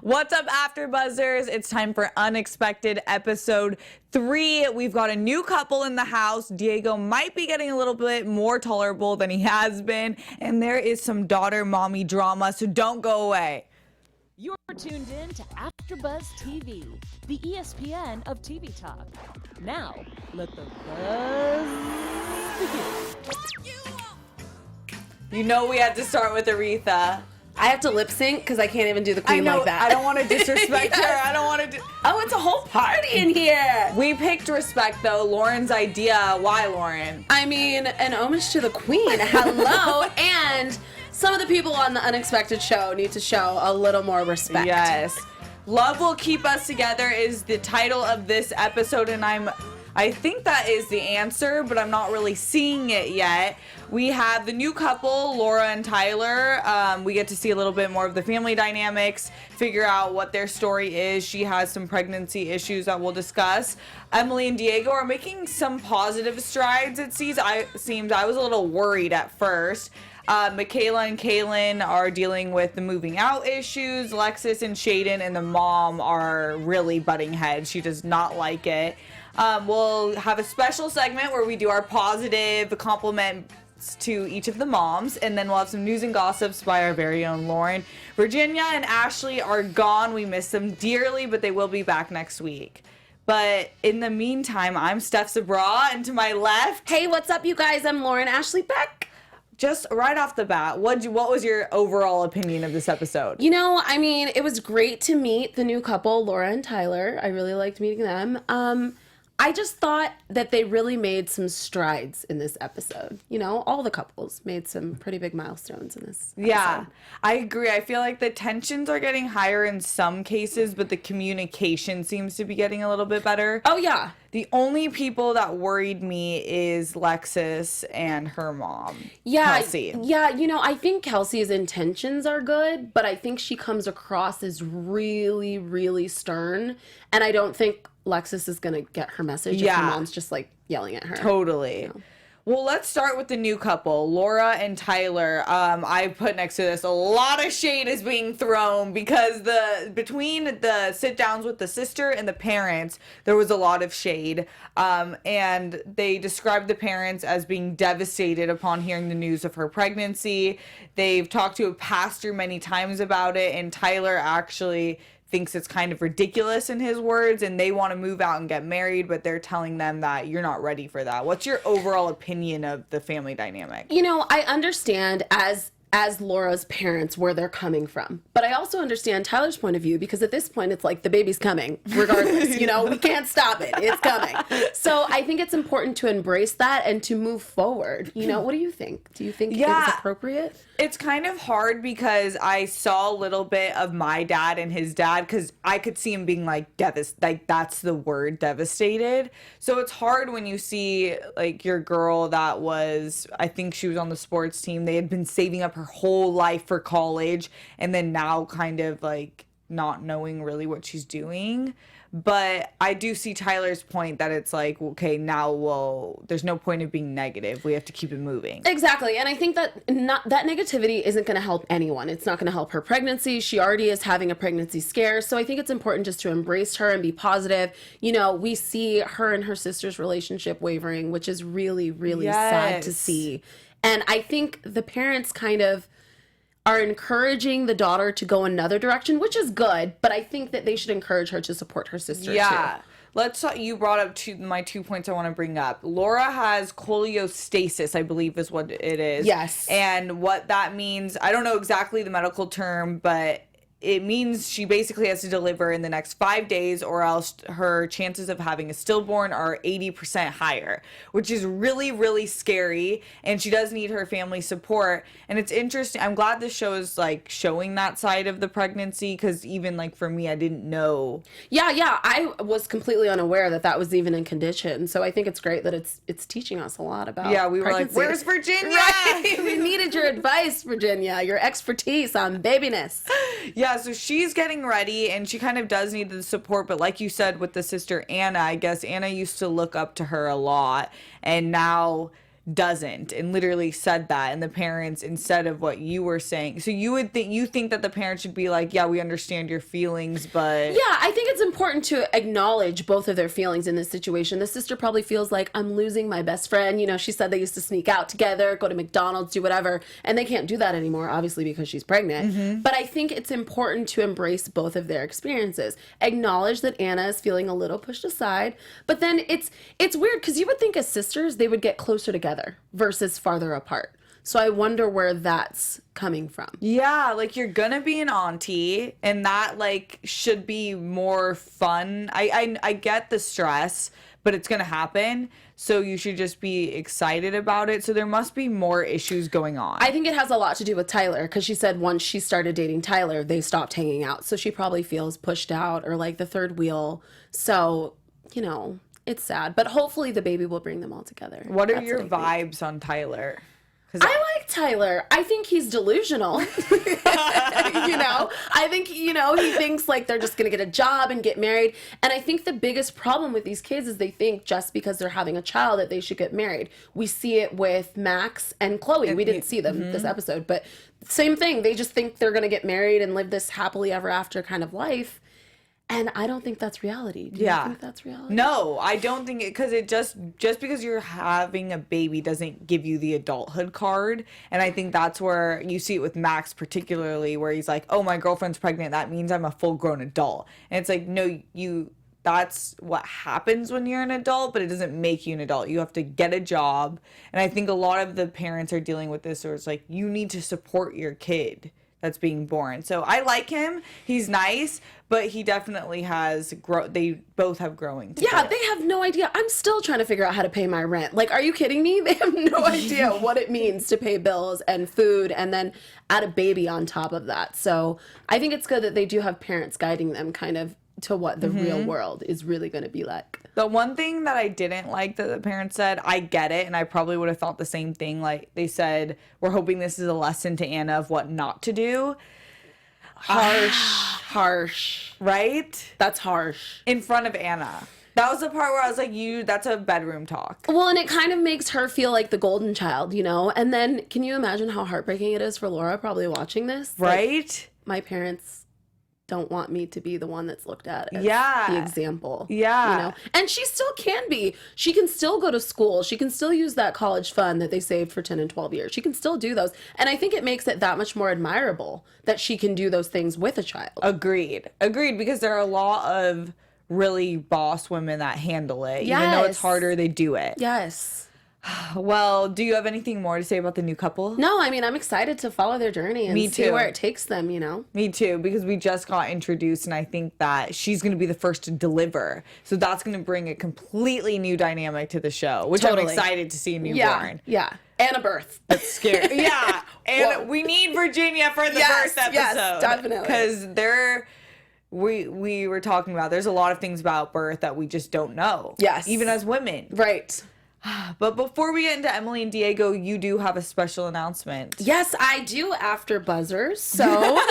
What's up, AfterBuzzers? It's time for Unexpected episode 3. We've got a new couple in the house. Diego might be getting a little bit more tolerable than he has been, and there is some daughter-mommy drama, so don't go away. You're tuned in to AfterBuzz TV, the ESPN of TV talk. Now, let the buzz begin. You know we had to start with Aretha. I have to lip sync because I can't even do the queen like that. I don't want to disrespect Yes. her. I don't want to do... Oh, it's a whole party in here. We picked respect, though. Lauren's idea. Why, Lauren? I mean, an homage to the queen. Hello. And some of the people on the Unexpected show need to show a little more respect. Yes. Love Will Keep Us Together is the title of this episode, and I think that is the answer, but I'm not really seeing it yet. We have the new couple, Laura and Tylor. We get to see a little bit more of the family dynamics, figure out what their story is. She has some pregnancy issues that we'll discuss. Emily and Diego are making some positive strides, it seems. I was a little worried at first. Michaela and Kayin are dealing with the moving out issues. Lexus and Shaden and the mom are really butting heads. She does not like it. We'll have a special segment where we do our positive compliments to each of the moms, and then we'll have some news and gossips by our very own Lauren. Virginia and Ashley are gone. We miss them dearly, but they will be back next week. But in the meantime, I'm Steph Sabraw, and to my left... Hey, what's up, you guys? I'm Lauren Ashley Beck. Just right off the bat, what was your overall opinion of this episode? You know, I mean, it was great to meet the new couple, Laura and Tylor. I really liked meeting them. I just thought that they really made some strides in this episode. You know, all the couples made some pretty big milestones in this episode. Yeah, I agree. I feel like the tensions are getting higher in some cases, but the communication seems to be getting a little bit better. Oh, yeah. The only people that worried me is Lexus and her mom, Kelsey. Yeah, you know, I think Kelsey's intentions are good, but I think she comes across as really, really stern, and I don't think Lexus is going to get her message if her mom's just, like, yelling at her. Totally. You know? Well, let's start with the new couple, Laura and Tylor. I put next to this a lot of shade is being thrown because between the sit-downs with the sister and the parents, there was a lot of shade. And they described the parents as being devastated upon hearing the news of her pregnancy. They've talked to a pastor many times about it, and Tylor actually thinks it's kind of ridiculous in his words, and they want to move out and get married, but they're telling them that you're not ready for that. What's your overall opinion of the family dynamic? You know, I understand as Laura's parents where they're coming from, but I also understand Tylor's point of view, because at this point it's like the baby's coming regardless. You know, we can't stop it. It's coming. So I think it's important to embrace that and to move forward. You know, what do you think? Do you think it's appropriate? It's kind of hard because I saw a little bit of my dad and his dad, because I could see him being like that's the word, devastated. So it's hard when you see like your girl that was, I think she was on the sports team. They had been saving up her whole life for college, and then now kind of like not knowing really what she's doing. But I do see Tylor's point that it's like, okay, now, there's no point of being negative. We have to keep it moving. Exactly. And I think that that negativity isn't going to help anyone. It's not going to help her pregnancy. She already is having a pregnancy scare. So I think it's important just to embrace her and be positive. You know, we see her and her sister's relationship wavering, which is really, really sad to see. And I think the parents kind of are encouraging the daughter to go another direction, which is good, but I think that they should encourage her to support her sister too. Let's talk. You brought up my 2 points I want to bring up. Laura has cholestasis, I believe is what it is. Yes. And what that means, I don't know exactly the medical term, but it means she basically has to deliver in the next 5 days, or else her chances of having a stillborn are 80% higher, which is really, really scary. And she does need her family support. And it's interesting. I'm glad this show is like showing that side of the pregnancy, because even like for me, I didn't know. Yeah. I was completely unaware that was even in condition. So I think it's great that it's teaching us a lot about we were pregnancy. like, where's Virginia? Right. We needed your advice, Virginia, your expertise on babiness. Yeah, so she's getting ready, and she kind of does need the support, but like you said with the sister Anna, I guess Anna used to look up to her a lot, and now doesn't, and literally said that, and the parents, instead of what you were saying, so you think that the parents should be like, yeah, we understand your feelings, but yeah, I think it's important to acknowledge both of their feelings in this situation. The sister probably feels like, I'm losing my best friend. You know, she said they used to sneak out together, go to McDonald's, do whatever, and they can't do that anymore, obviously, because she's pregnant. But I think it's important to embrace both of their experiences. Acknowledge that Anna is feeling a little pushed aside, but then it's weird because you would think as sisters they would get closer together versus farther apart. So I wonder where that's coming from. yeah, like, you're gonna be an auntie, and that, like, should be more fun. I get the stress, but it's gonna happen, so you should just be excited about it. So there must be more issues going on. I think it has a lot to do with Tylor, because she said once she started dating Tylor, they stopped hanging out. So she probably feels pushed out or like the third wheel. So, you know, it's sad. But hopefully the baby will bring them all together. What are That's your what I think. vibes on Tylor? I like Tylor. I think he's delusional. You know, I think, you know, he thinks like they're just going to get a job and get married. And I think the biggest problem with these kids is they think just because they're having a child that they should get married. We see it with Max and Chloe. We didn't see them this episode, but same thing. They just think they're going to get married and live this happily ever after kind of life. And I don't think that's reality. Do you think that's reality? No, I don't think it, because it just because you're having a baby doesn't give you the adulthood card. And I think that's where you see it with Max particularly, where he's like, oh, my girlfriend's pregnant, that means I'm a full grown adult. And it's like, no, that's what happens when you're an adult, but it doesn't make you an adult. You have to get a job. And I think a lot of the parents are dealing with this, where it's like, you need to support your kid that's being born. So I like him. He's nice, but he definitely has they both have growing to Yeah, do. they have no idea. I'm still trying to figure out how to pay my rent. Like, are you kidding me? They have no idea what it means to pay bills and food and then add a baby on top of that. So I think it's good that they do have parents guiding them kind of to what the real world is really going to be like. The one thing that I didn't like that the parents said, I get it, and I probably would have thought the same thing. Like, they said, we're hoping this is a lesson to Anna of what not to do. Harsh. Right? That's harsh. In front of Anna. That was the part where I was like, that's a bedroom talk. Well, and it kind of makes her feel like the golden child, you know? And then can you imagine how heartbreaking it is for Laura probably watching this? Right? Like, my parents don't want me to be the one that's looked at as the example. Yeah. You know? And she still can be. She can still go to school. She can still use that college fund that they saved for 10 and 12 years. She can still do those. And I think it makes it that much more admirable that she can do those things with a child. Agreed, because there are a lot of really boss women that handle it. Even though it's harder, they do it. Yes. Well, do you have anything more to say about the new couple? No, I mean, I'm excited to follow their journey and see where it takes them, you know? Me too, because we just got introduced, and I think that she's going to be the first to deliver. So that's going to bring a completely new dynamic to the show, which I'm excited to see a newborn. Yeah. And a birth. That's scary. Yeah. And we need Virginia for the birth episode. Yes, definitely. Because we were talking about, there's a lot of things about birth that we just don't know. Yes. Even as women. Right. But before we get into Emily and Diego, you do have a special announcement. Yes, I do, AfterBuzzers. So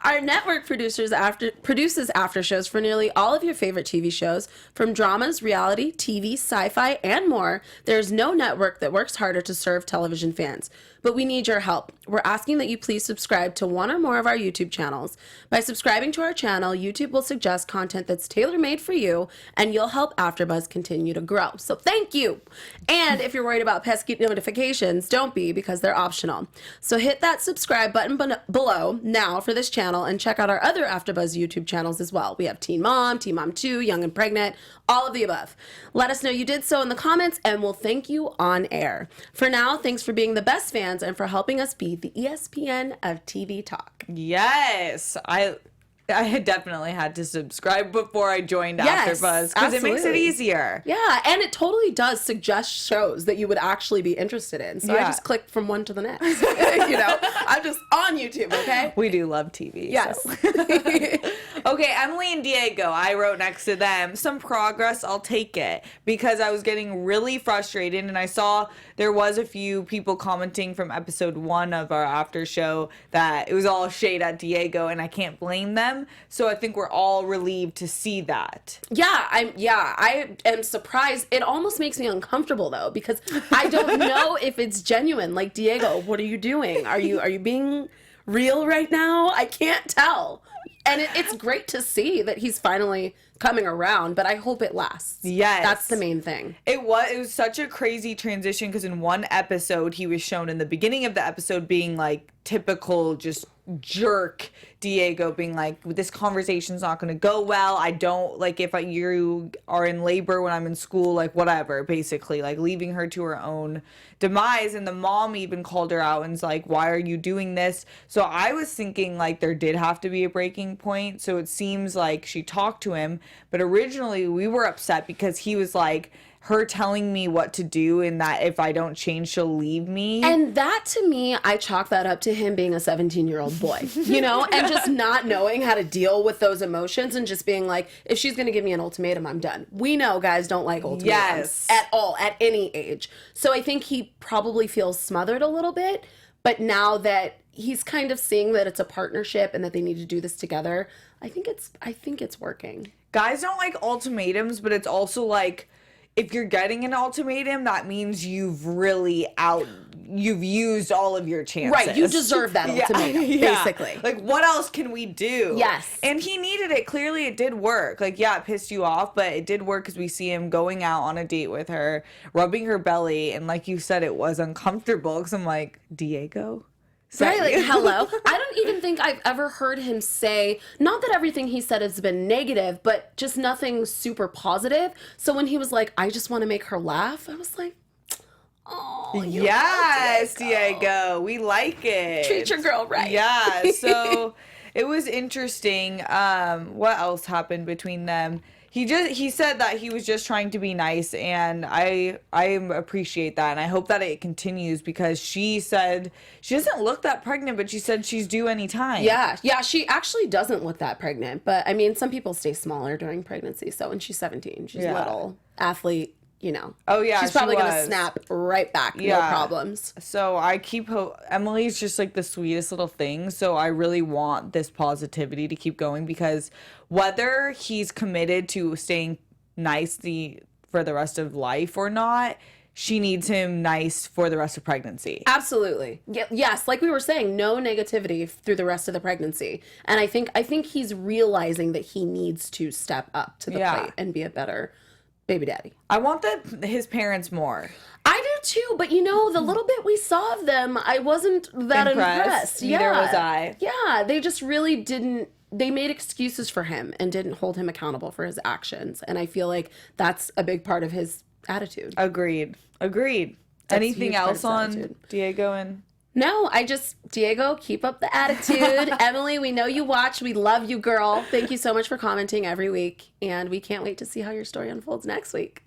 our network produces after shows for nearly all of your favorite TV shows, from dramas, reality, TV, sci-fi, and more. There's no network that works harder to serve television fans. But we need your help. We're asking that you please subscribe to one or more of our YouTube channels. By subscribing to our channel, YouTube will suggest content that's tailor-made for you, and you'll help AfterBuzz continue to grow. So thank you. And if you're worried about pesky notifications, don't be, because they're optional. So hit that subscribe button below now for this channel, and check out our other AfterBuzz YouTube channels as well. We have Teen Mom 2, Young and Pregnant, all of the above. Let us know you did so in the comments, and we'll thank you on air. For now, thanks for being the best fans and for helping us be the ESPN of TV talk. Yes, I had definitely had to subscribe before I joined AfterBuzz, because it makes it easier. Yeah, and it totally does suggest shows that you would actually be interested in. So I just clicked from one to the next. You know, I'm just on YouTube, okay? We do love TV. Yes. So. Okay, Emily and Diego, I wrote next to them. Some progress, I'll take it. Because I was getting really frustrated, and I saw there was a few people commenting from episode 1 of our after show that it was all shade at Diego, and I can't blame them. So I think we're all relieved to see that. I am surprised. It almost makes me uncomfortable though, because I don't know if it's genuine. Like, Diego, what are you doing? Are you being real right now? I can't tell. And it's great to see that he's finally coming around, but I hope it lasts. Yes. That's the main thing. It was such a crazy transition because in one episode, he was shown in the beginning of the episode being like typical just jerk Diego, being like, this conversation's not going to go well. I don't, like, if you are in labor when I'm in school, like, whatever, basically, like, leaving her to her own demise. And the mom even called her out and was like, why are you doing this? So I was thinking, like, there did have to be a breaking point. So it seems like she talked to him. But originally, we were upset because he was like, her telling me what to do and that if I don't change, she'll leave me. And that, to me, I chalk that up to him being a 17-year-old boy, you know, and just not knowing how to deal with those emotions and just being like, if she's going to give me an ultimatum, I'm done. We know guys don't like ultimatums at all, at any age. So I think he probably feels smothered a little bit, but now that he's kind of seeing that it's a partnership and that they need to do this together, I think it's working. Guys don't like ultimatums, but it's also like, if you're getting an ultimatum, that means you've used all of your chances. Right, you deserve that ultimatum, basically. Like, what else can we do? Yes. And he needed it. Clearly, it did work. Like, yeah, it pissed you off, but it did work because we see him going out on a date with her, rubbing her belly, and like you said, it was uncomfortable because I'm like, Diego? Right, like, hello. I don't even think I've ever heard him say, not that everything he said has been negative, but just nothing super positive. So when he was like, I just want to make her laugh, I was like, oh, yes, Diego. We like it. Treat your girl right. Yeah, so it was interesting. What else happened between them? He said that he was just trying to be nice, and I appreciate that, and I hope that it continues because she said she doesn't look that pregnant, but she said she's due any time. Yeah, she actually doesn't look that pregnant, but I mean, some people stay smaller during pregnancy, so when she's 17, she's little, athlete, you know. Oh yeah, she's probably gonna snap right back, no problems. So I keep Emily's just like the sweetest little thing, so I really want this positivity to keep going because whether he's committed to staying nice for the rest of life or not, she needs him nice for the rest of pregnancy. Absolutely. Yes, like we were saying, no negativity through the rest of the pregnancy. And I think he's realizing that he needs to step up to the plate and be a better baby daddy. I want his parents more. I do too, but you know, the little bit we saw of them, I wasn't that impressed. Neither was I. Yeah, they just really didn't. They made excuses for him and didn't hold him accountable for his actions. And I feel like that's a big part of his attitude. Agreed. Anything else on Diego and... No, Diego, keep up the attitude. Emily, we know you watch. We love you, girl. Thank you so much for commenting every week. And we can't wait to see how your story unfolds next week.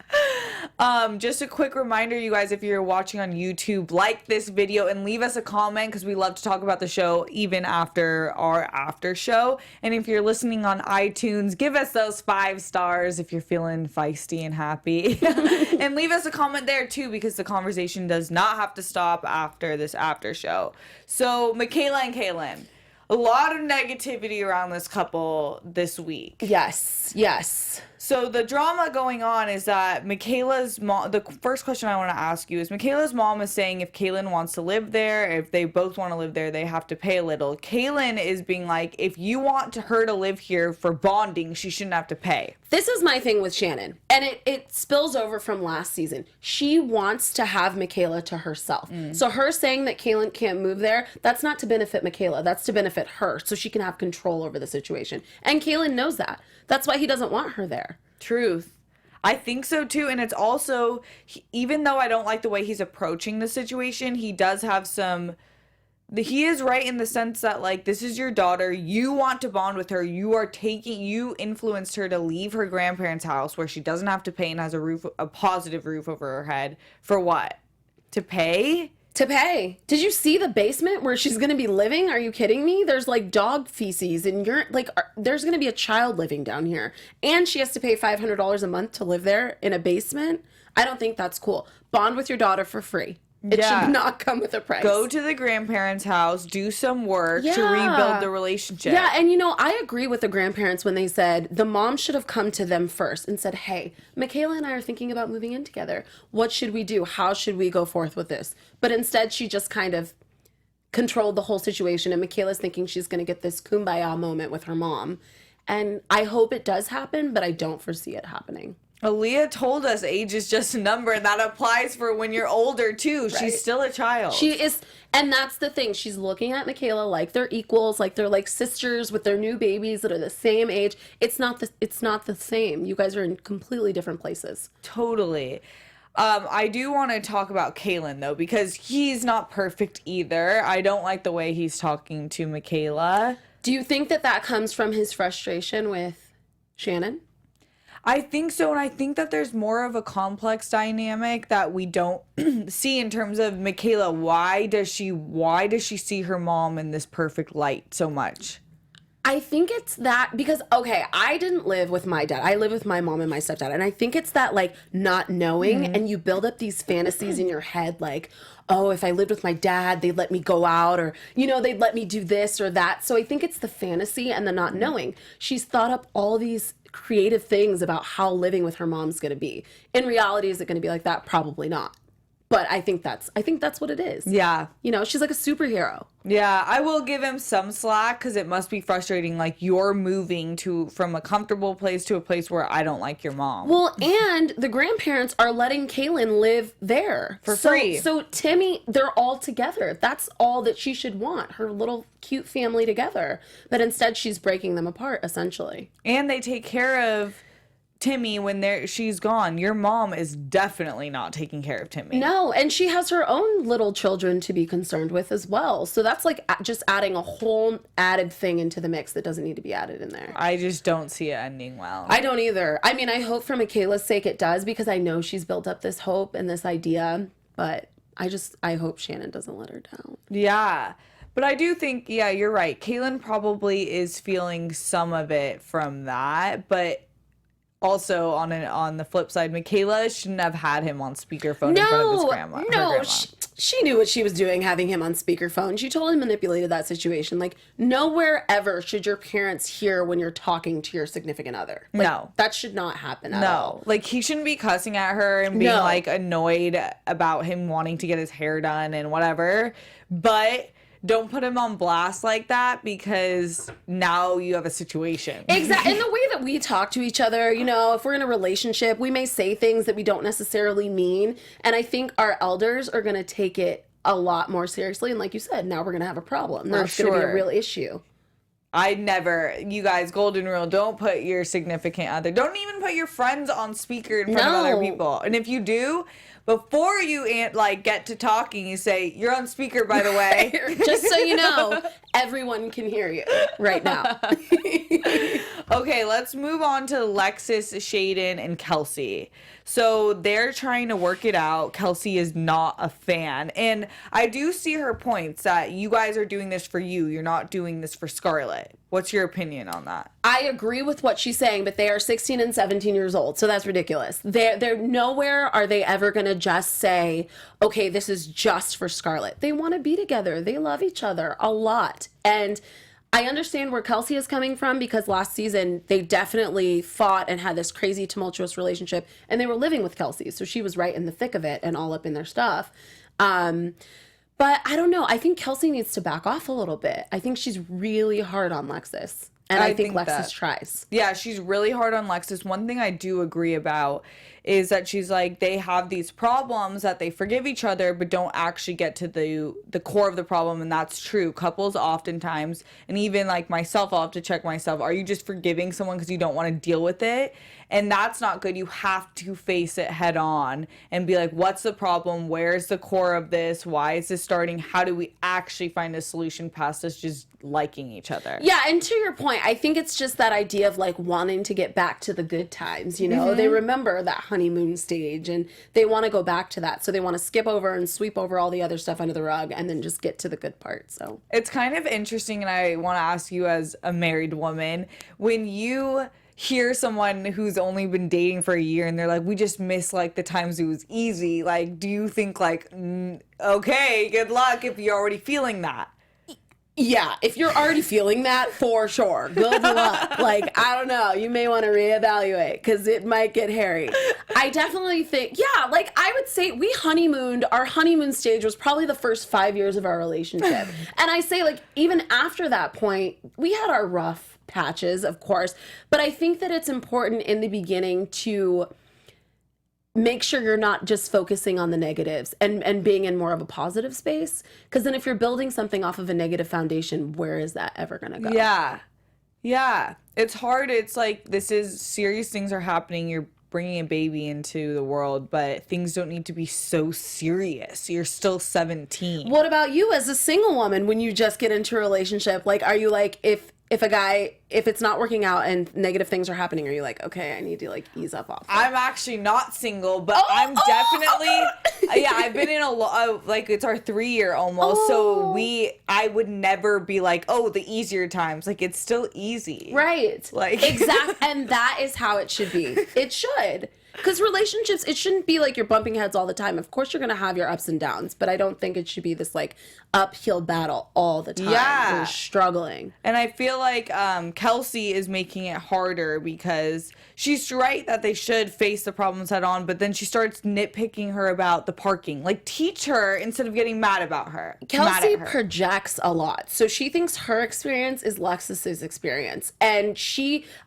Just a quick reminder, you guys, if you're watching on YouTube, like this video and leave us a comment because we love to talk about the show even after our after show. And if you're listening on iTunes, give us those 5 stars if you're feeling feisty and happy. And leave us a comment there too because the conversation does not have to stop after this after show. So Michaela and Kayin, a lot of negativity around this couple this week. Yes. So the drama going on is that Michaela's mom, the first question I want to ask you is Michaela's mom is saying if Kayin wants to live there, if they both want to live there, they have to pay a little. Kayin is being like, if you want her to live here for bonding, she shouldn't have to pay. This is my thing with Shannon, and it spills over from last season. She wants to have Michaela to herself. So her saying that Kayin can't move there, that's not to benefit Michaela, that's to benefit her, so she can have control over the situation. And Kayin knows that. That's why he doesn't want her there. Truth. I think so too, and it's also, even though I don't like the way he's approaching the situation, he does have he is right in the sense that, like, this is your daughter, you want to bond with her, you influenced her to leave her grandparents' house where she doesn't have to pay and has a positive roof over her head. For what? To pay? To pay. Did you see the basement where she's going to be living? Are you kidding me? There's like dog feces and there's going to be a child living down here. And she has to pay $500 a month to live there in a basement. I don't think that's cool. Bond with your daughter for free. It should not come with a price. Go to the grandparents' house, do some work to rebuild the relationship. Yeah, and I agree with the grandparents when they said the mom should have come to them first and said, hey, Michaela and I are thinking about moving in together. What should we do? How should we go forth with this? But instead, she just kind of controlled the whole situation, and Michaela's thinking she's going to get this kumbaya moment with her mom. And I hope it does happen, but I don't foresee it happening. Aaliyah told us age is just a number, and that applies for when you're older, too. Right. She's still a child. She is, and that's the thing. She's looking at Michaela like they're equals, like they're like sisters with their new babies that are the same age. It's not the same. You guys are in completely different places. Totally. I do want to talk about Kayin, though, because he's not perfect either. I don't like the way he's talking to Michaela. Do you think that comes from his frustration with Shannon? I think so, and I think that there's more of a complex dynamic that we don't see in terms of Michaela. Why does she see her mom in this perfect light so much? I think it's that because, okay, I didn't live with my dad. I live with my mom and my stepdad, and I think it's that, like, not knowing, and you build up these fantasies in your head, like, oh, if I lived with my dad, they'd let me go out, or, they'd let me do this or that. So I think it's the fantasy and the not knowing. She's thought up all these creative things about how living with her mom's going to be. In reality, is it going to be like that? Probably not. But I think that's what it is. Yeah. She's like a superhero. Yeah, I will give him some slack because it must be frustrating. Like, you're moving from a comfortable place to a place where I don't like your mom. Well, and the grandparents are letting Kayin live there. For free. So Timmy, they're all together. That's all that she should want, her little cute family together. But instead, she's breaking them apart, essentially. And they take care of Timmy when she's gone. Your mom is definitely not taking care of Timmy. No, and she has her own little children to be concerned with as well. So that's like just adding a whole added thing into the mix that doesn't need to be added in there. I just don't see it ending well. I don't either. I mean, I hope for Michaela's sake it does, because I know she's built up this hope and this idea, but I hope Shannon doesn't let her down. Yeah. But I do think, yeah, you're right. Kayin probably is feeling some of it from that, but also, on the flip side, Michaela shouldn't have had him on speakerphone in front of his grandma. No, she knew what she was doing having him on speakerphone. She totally manipulated that situation. Like, nowhere ever should your parents hear when you're talking to your significant other. Like, no. That should not happen at all. Like, he shouldn't be cussing at her and being, like, annoyed about him wanting to get his hair done and whatever. But don't put him on blast like that, because now you have a situation. Exactly. And the way that we talk to each other, if we're in a relationship, we may say things that we don't necessarily mean. And I think our elders are going to take it a lot more seriously. And like you said, now we're going to have a problem. Now it's going to be a real issue. You guys, golden rule, don't put your significant other, don't even put your friends on speaker in front of other people. And if you do, before you get to talking, you say, you're on speaker, by the way. Just so you know, everyone can hear you right now. Okay, let's move on to Lexus, Shaden, and Kelsey. So they're trying to work it out. Kelsey is not a fan. And I do see her points that you guys are doing this for you. You're not doing this for Scarlett. What's your opinion on that? I agree with what she's saying, but they are 16 and 17 years old, so that's ridiculous. They're nowhere are they ever going to just say, okay, this is just for Scarlett. They want to be together. They love each other a lot. And I understand where Kelsey is coming from, because last season they definitely fought and had this crazy tumultuous relationship, and they were living with Kelsey, so she was right in the thick of it and all up in their stuff. But I don't know. I think Kelsey needs to back off a little bit. I think she's really hard on Lexus. And I think Lexus tries. Yeah, she's really hard on Lexus. One thing I do agree about is that she's like, they have these problems that they forgive each other, but don't actually get to the core of the problem. And that's true. Couples oftentimes, and even like myself, I'll have to check myself. Are you just forgiving someone because you don't want to deal with it? And that's not good. You have to face it head on and be like, what's the problem? Where's the core of this? Why is this starting? How do we actually find a solution past us just liking each other? Yeah, and to your point, I think it's just that idea of like wanting to get back to the good times, They remember that honeymoon stage, and they want to go back to that. So they want to skip over and sweep over all the other stuff under the rug and then just get to the good part. So it's kind of interesting, and I want to ask you as a married woman, when you hear someone who's only been dating for a year and they're like, we just miss like the times it was easy, like, do you think like, okay, good luck if you're already feeling that? yeah, if you're already feeling that, for sure, good luck. Like, I don't know, you may want to reevaluate because it might get hairy. I definitely think, yeah, like I would say we honeymooned. Our honeymoon stage was probably the first 5 years of our relationship. And I say, like, even after that point, we had our rough patches, of course, but I think that it's important in the beginning to make sure you're not just focusing on the negatives and being in more of a positive space, because then if you're building something off of a negative foundation, where is that ever gonna go? Yeah, it's hard. It's like, this is serious, things are happening, you're bringing a baby into the world, but things don't need to be so serious. You're still 17. What about you as a single woman when you just get into a relationship? Like, are you like, if a guy, if it's not working out and negative things are happening, are you like, okay, I need to like ease up off that? I'm actually not single, but I'm definitely, yeah, I've been in a lot, like, it's our 3-year almost, so I would never be like, oh, the easier times, like, it's still easy. Right. Like, exactly. And that is how it should be. It should. Because relationships, it shouldn't be like you're bumping heads all the time. Of course, you're going to have your ups and downs, but I don't think it should be this like uphill battle all the time. Yeah. You're struggling. And I feel like Kelsey is making it harder because she's right that they should face the problems head on, but then she starts nitpicking her about the parking. Like, teach her instead of getting mad about her. Kelsey projects a lot. So she thinks her experience is Lexus's experience. And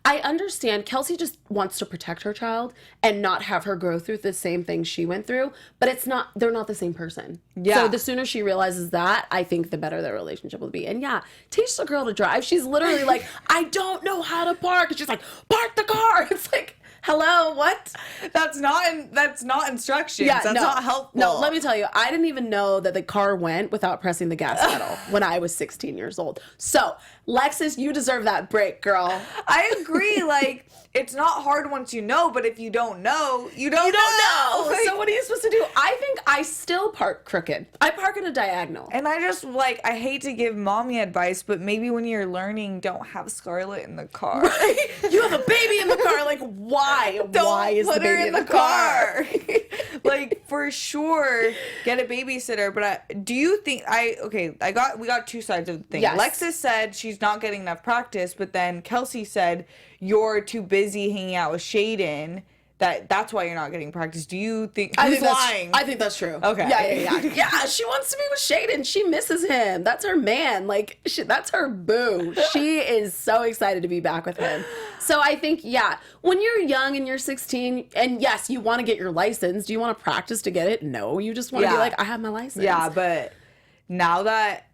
I understand Kelsey just wants to protect her child and not have her go through the same thing she went through, but they're not the same person. Yeah. So the sooner she realizes that, I think the better their relationship will be. And yeah, teach the girl to drive. She's literally like, I don't know how to park. And she's like, park the car. It's like, hello, what? That's not instructions. Yeah, that's not helpful. No, let me tell you, I didn't even know that the car went without pressing the gas pedal when I was 16 years old. So, Lexus, you deserve that break, girl. I agree. Like, it's not hard once you know, but if you don't know, you don't know. Like, so what are you supposed to do? I think I still park crooked. I park in a diagonal. And I just, like, I hate to give mommy advice, but maybe when you're learning, don't have Scarlett in the car. Right? You have a baby in the car. Like, why? Why is the baby in the car? Like, for sure, get a babysitter. But do you think we got two sides of the thing. Yes. Lexus said she's not getting enough practice, but then Kelsey said you're too busy hanging out with Shaden. That's why you're not getting practice. Do you think who's lying? I think that's true. Okay. Yeah. Yeah, she wants to be with Shaden. She misses him. That's her man. Like, that's her boo. She is so excited to be back with him. So I think, yeah, when you're young and you're 16, and yes, you want to get your license. Do you want to practice to get it? No, you just want to be like, I have my license. Yeah, but now that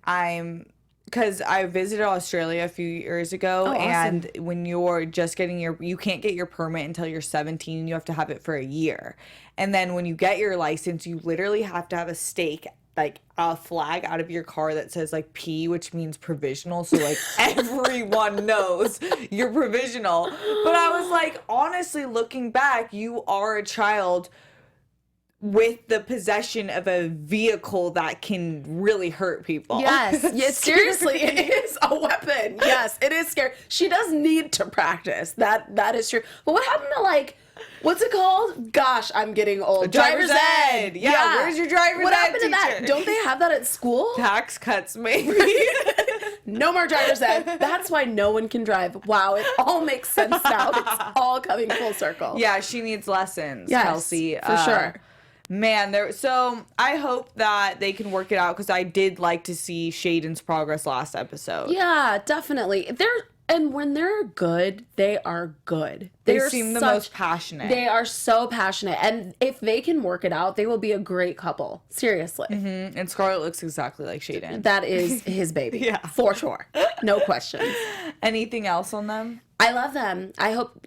because I visited Australia a few years ago, and when you're just getting you can't get your permit until you're 17, you have to have it for a year. And then when you get your license, you literally have to have a stake, like a flag out of your car that says like P, which means provisional. So like everyone knows you're provisional. But I was like, honestly, looking back, you are a child with the possession of a vehicle that can really hurt people. Yes. Yes, seriously, it is a weapon. Yes, it is scary. She does need to practice. That is true. But what happened to, like, what's it called? Gosh, I'm getting old. Driver's ed. Yeah, where's your driver's what ed happened teacher? to that? Don't they have that at school? Tax cuts, maybe. No more driver's ed. That's why no one can drive. Wow, it all makes sense now. It's all coming full circle. Yeah, she needs lessons, yes, Kelsey. For sure. Man, so I hope that they can work it out, because I did like to see Shaden's progress last episode. Yeah, definitely. And when they're good, they are good. They seem the most passionate. They are so passionate. And if they can work it out, they will be a great couple. Seriously. Mm-hmm. And Scarlett looks exactly like Shaden. That is his baby. Yeah. For sure. No questions. Anything else on them? I love them. I hope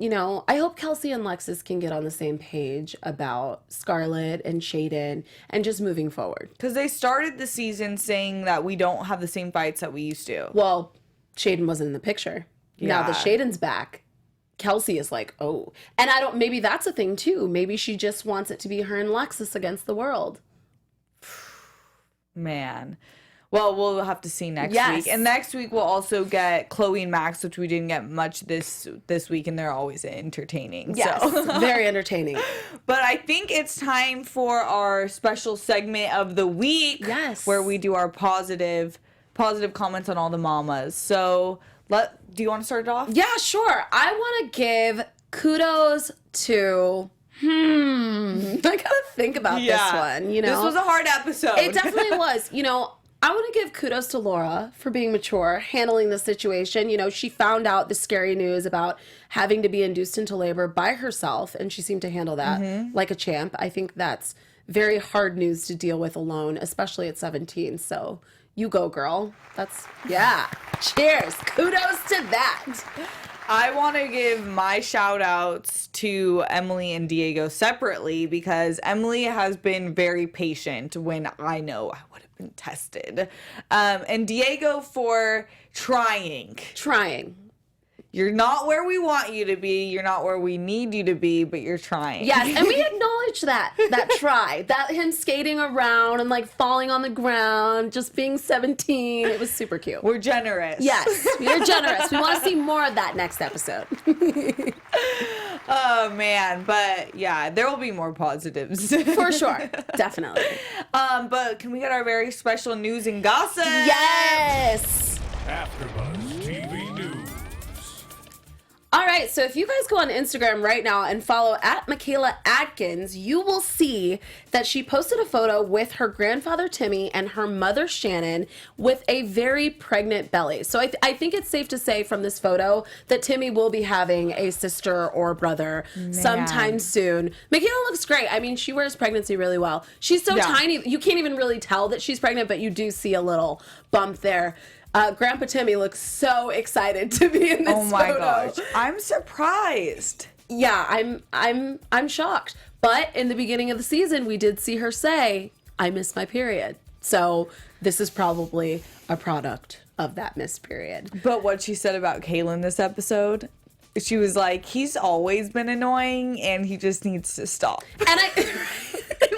Kelsey and Lexus can get on the same page about Scarlett and Shaden and just moving forward. Because they started the season saying that we don't have the same fights that we used to. Well, Shaden wasn't in the picture. Yeah. Now that Shaden's back, Kelsey is like, oh. And maybe that's a thing too. Maybe she just wants it to be her and Lexus against the world. Man. Well, we'll have to see next Yes. week. And next week we'll also get Chloe and Max, which we didn't get much this week, and they're always entertaining. Yes, So. very entertaining. But I think it's time for our special segment of the week. Yes. Where we do our positive comments on all the mamas. So, do you want to start it off? Yeah, sure. I want to give kudos to... I gotta think about this one, you know? This was a hard episode. It definitely was. You know, I want to give kudos to Laura for being mature, handling the situation. You know, she found out the scary news about having to be induced into labor by herself, and she seemed to handle that like a champ. I think that's very hard news to deal with alone, especially at 17. So you go, girl. Cheers. Kudos to that. I want to give my shout outs to Emily and Diego separately because Emily has been very patient when I know I would have been tested. And Diego for trying. You're not where we want you to be. You're not where we need you to be, but you're trying. Yes, and we acknowledge that try. That him skating around and like falling on the ground, just being 17. It was super cute. We're generous. Yes, we're generous. We want to see more of that next episode. Oh, man. But yeah, there will be more positives. For sure. Definitely. But can we get our very special news and gossip? Yes. AfterBuzz TV News. All right, so if you guys go on Instagram right now and follow at Michaela Atkins, you will see that she posted a photo with her grandfather Timmy and her mother Shannon with a very pregnant belly. So I think it's safe to say from this photo that Timmy will be having a sister or brother sometime soon. Michaela looks great. I mean, she wears pregnancy really well. She's so tiny, you can't even really tell that she's pregnant, but you do see a little bump there. Grandpa Timmy looks so excited to be in this photo. Oh my gosh. I'm surprised. Yeah, I'm shocked. But in the beginning of the season, we did see her say, I miss my period. So this is probably a product of that missed period. But what she said about Kaylin this episode, she was like, he's always been annoying and he just needs to stop. And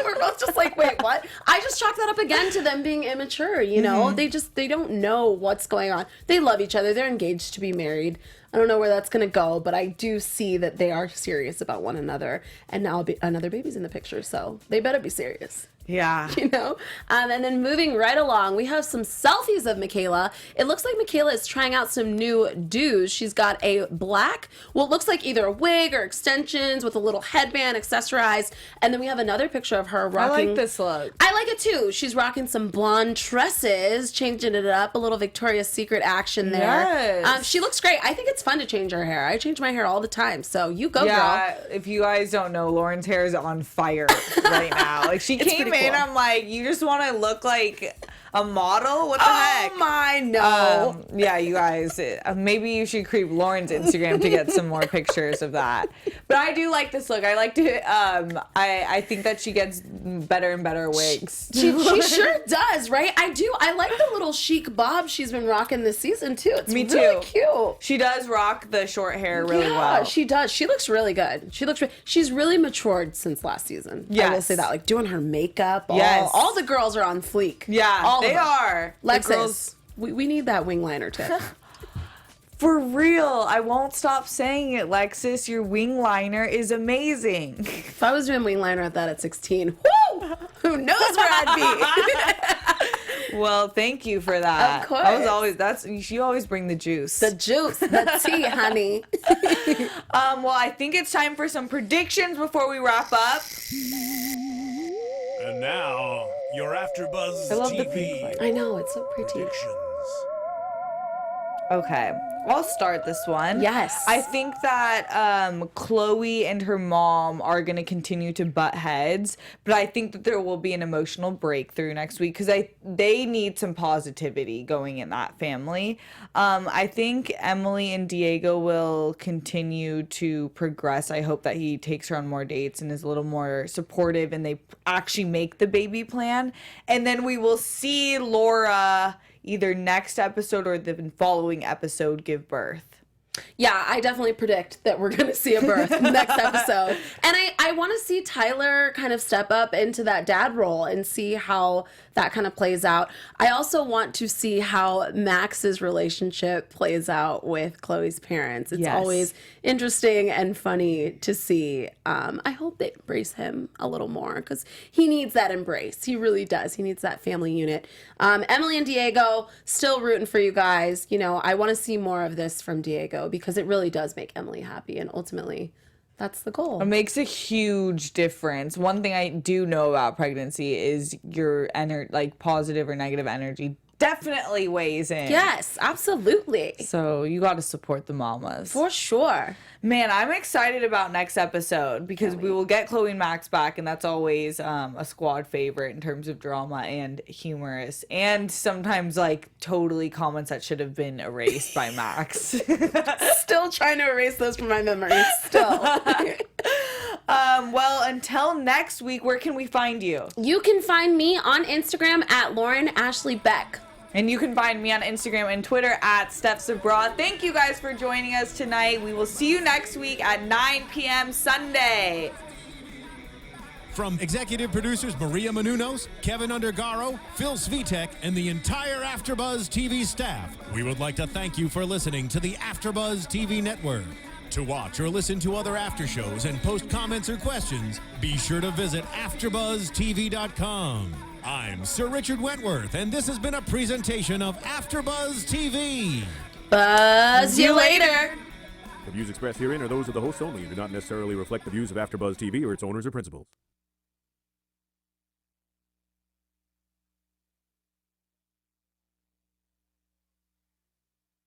we're both just like, wait, what? I just chalk that up again to them being immature, you know? They don't know what's going on. They love each other. They're engaged to be married. I don't know where that's going to go, but I do see that they are serious about one another. And now another baby's in the picture, so they better be serious. Yeah. You know? And then moving right along, we have some selfies of Michaela. It looks like Michaela is trying out some new do's. She's got a black, well, it looks like either a wig or extensions with a little headband accessorized. And then we have another picture of her rocking. I like this look. I like it too. She's rocking some blonde tresses, changing it up, a little Victoria's Secret action there. Yes. She looks great. I think it's fun to change her hair. I change my hair all the time. So you go, girl. Yeah, if you guys don't know, Lauren's hair is on fire right now. Like she came in, cool. I'm like, you just want to look like a model? What the heck? Oh my, no. Yeah, you guys, maybe you should creep Lauren's Instagram to get some more pictures of that. But I do like this look. I like to, I think that she gets better and better wigs. She sure does, right? I do. I like the little chic bob she's been rocking this season too. It's Me really too. cute. She does rock the short hair really Yeah, well. she does. She looks really good. She's really matured since last season. I will Yes. say that. Like doing her makeup. Yes. All the girls are on fleek. Yeah, all they of them. are. The Lexus, girls- we need that wing liner tip. For real, I won't stop saying it, Lexus. Your wing liner is amazing. If I was doing wing liner at that at 16, whoo! Who knows where I'd be? Well, thank you for that. Of course. I was always you always bring the juice. The juice, the tea, honey. Well, I think it's time for some predictions before we wrap up. And now, your AfterBuzz I love the TV pink light. I know, it's so pretty. predictions. Okay, I'll start this one. Yes. I think that Chloe and her mom are going to continue to butt heads, but I think that there will be an emotional breakthrough next week because they need some positivity going in that family. I think Emily and Diego will continue to progress. I hope that he takes her on more dates and is a little more supportive and they actually make the baby plan. And then we will see Laura either next episode or the following episode give birth. Yeah, I definitely predict that we're going to see a birth next episode. And I want to see Tylor kind of step up into that dad role and see how that kind of plays out. I also want to see how Max's relationship plays out with Chloe's parents. It's always interesting and funny to see. I hope they embrace him a little more because he needs that embrace. He really does. He needs that family unit. Emily and Diego, still rooting for you guys. You know, I want to see more of this from Diego because it really does make Emily happy, and ultimately that's the goal. It makes a huge difference. One thing I do know about pregnancy is your positive or negative energy definitely weighs in. Yes, absolutely. So you got to support the mamas. For sure. Man, I'm excited about next episode because we will get Chloe and Max back, and that's always a squad favorite in terms of drama and humorous, and sometimes like totally comments that should have been erased by Max. Still trying to erase those from my memory. Still. Well, until next week, where can we find you? You can find me on Instagram at Lauren Ashley Beck. And you can find me on Instagram and Twitter at Steph Sabraw. Thank you guys for joining us tonight. We will see you next week at 9 p.m. Sunday. From executive producers Maria Menounos, Keven Undergaro, Phil Svitek, and the entire AfterBuzz TV staff, we would like to thank you for listening to the AfterBuzz TV network. To watch or listen to other after shows and post comments or questions, be sure to visit AfterBuzzTV.com. I'm Sir Richard Wentworth, and this has been a presentation of AfterBuzz TV. Buzz you later. The views expressed herein are those of the hosts only and do not necessarily reflect the views of AfterBuzz TV or its owners or principals.